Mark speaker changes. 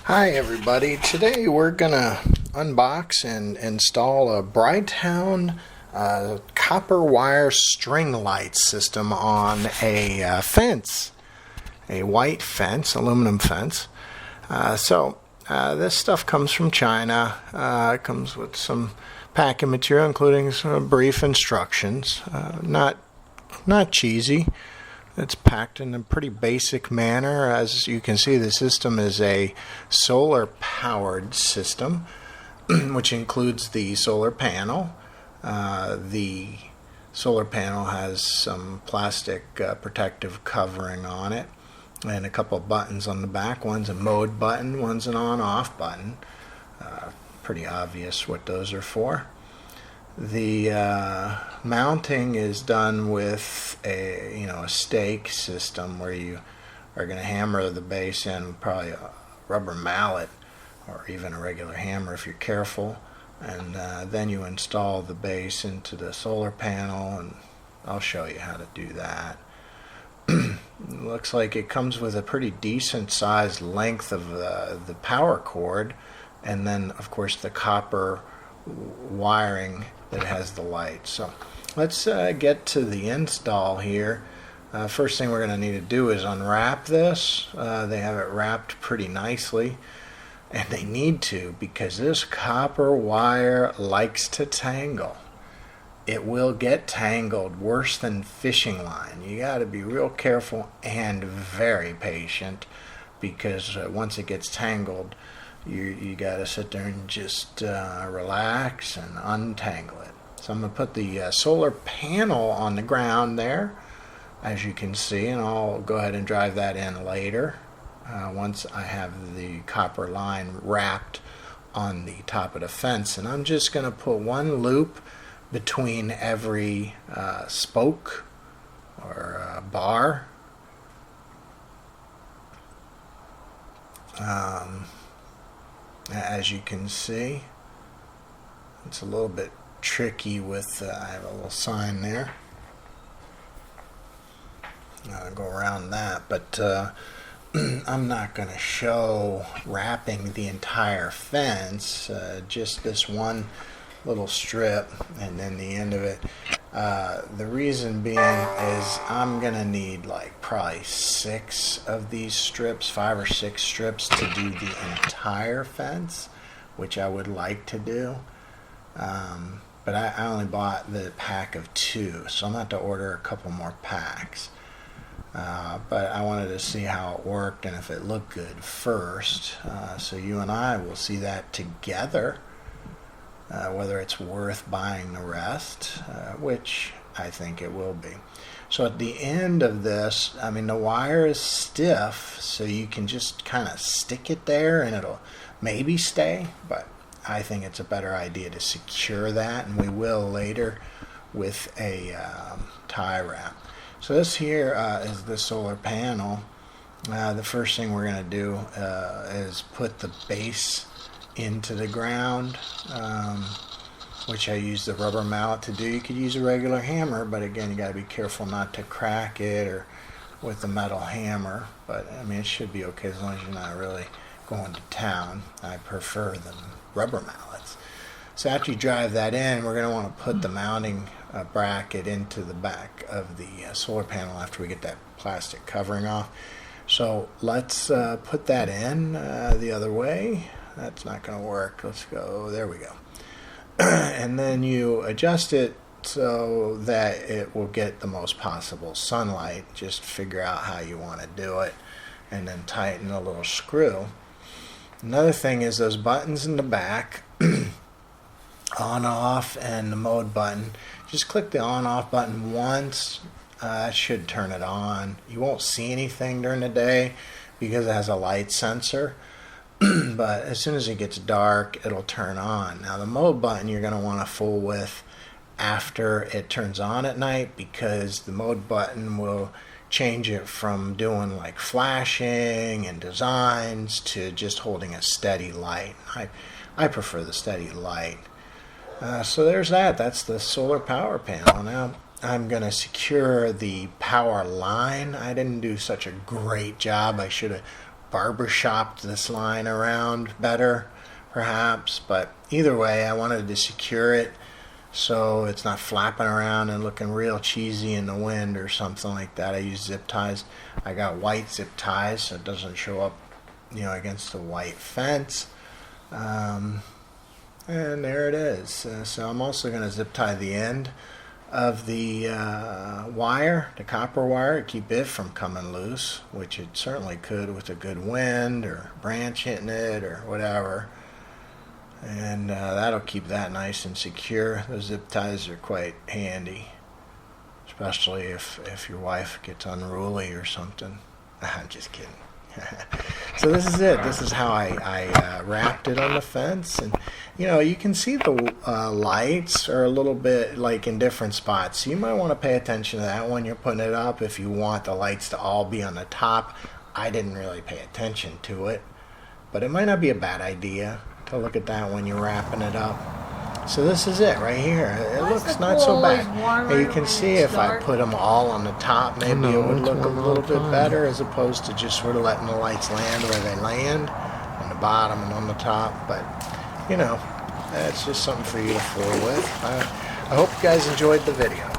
Speaker 1: Hi everybody, today we're gonna unbox and install a Brightown copper wire string light system on a fence, a white fence, aluminum fence. This stuff comes from China. It comes with some packing material including some brief instructions. Not cheesy. It's packed in a pretty basic manner. As you can see, the system is a solar powered system, which includes the solar panel. The solar panel has some plastic protective covering on it and a couple of buttons on the back. One's a mode button, one's an on-off button. Pretty obvious what those are for. The mounting is done with a stake system where you are going to hammer the base in with probably a rubber mallet or even a regular hammer if you're careful, and then you install the base into the solar panel, and I'll show you how to do that. It looks like it comes with a pretty decent sized length of the power cord, and then of course the copper wiring that has the light. So let's get to the install here. First thing we're going to need to do is unwrap this. They have it wrapped pretty nicely, and they need to, because this copper wire likes to tangle. It will get tangled worse than fishing line. You got to be real careful and very patient, because once it gets tangled, you got to sit there and just relax and untangle it. So I'm going to put the solar panel on the ground there, as you can see, and I'll go ahead and drive that in later once I have the copper line wrapped on the top of the fence. And I'm just going to put one loop between every spoke or bar. As you can see, it's a little bit tricky with, I have a little sign there. I'll go around that, but I'm not going to show wrapping the entire fence, just this one little strip and then the end of it. The reason being is I'm going to need like probably 6 of these strips, 5 or 6 strips to do the entire fence, which I would like to do. But I only bought the pack of 2, so I'm going to have to order a couple more packs. But I wanted to see how it worked and if it looked good first. So you and I will see that together. Whether it's worth buying the rest, which I think it will be. So at the end of this, I mean, the wire is stiff, so you can just kind of stick it there and it'll maybe stay, but I think it's a better idea to secure that, and we will later with a tie wrap. So this here is the solar panel. The first thing we're going to do is put the base into the ground, which I use the rubber mallet to do. You could use a regular hammer, but again, you got to be careful not to crack it or with the metal hammer. But I mean, it should be okay as long as you're not really going to town. I prefer the rubber mallets. So after you drive that in, we're going to want to put the mounting bracket into the back of the solar panel after we get that plastic covering off. So let's put that in the other way. That's not going to work. Let's go. There we go. And then you adjust it so that it will get the most possible sunlight. Just figure out how you want to do it, and then tighten a little screw. Another thing is those buttons in the back, on off and the mode button. Just click the on off button once. That should turn it on. You won't see anything during the day because it has a light sensor. But as soon as it gets dark, it'll turn on. Now the mode button you're going to want to fool with after it turns on at night, because the mode button will change it from doing like flashing and designs to just holding a steady light. I prefer the steady light. So there's that. That's the solar power panel. Now I'm going to secure the power line. I didn't do such a great job. I should have barber shopped this line around better, perhaps. But either way, I wanted to secure it so it's not flapping around and looking real cheesy in the wind or something like that. I use zip ties. I got white zip ties so it doesn't show up, against the white fence. And there it is. So I'm also going to zip tie the end of the wire, the copper wire, to keep it from coming loose, which it certainly could with a good wind or branch hitting it or whatever. And that'll keep that nice and secure. Those zip ties are quite handy, especially if your wife gets unruly or something. I'm just kidding. So this is it. This is how I wrapped it on the fence. And you can see the lights are a little bit like in different spots, so you might want to pay attention to that when you're putting it up if you want the lights to all be on the top. I didn't really pay attention to it, but it might not be a bad idea to look at that when you're wrapping it up. So this is it right here. It looks not so bad. And you can see if I put them all on the top, maybe it would look a little bit better, as opposed to just sort of letting the lights land where they land, on the bottom and on the top. But that's just something for you to fool with. I hope you guys enjoyed the video.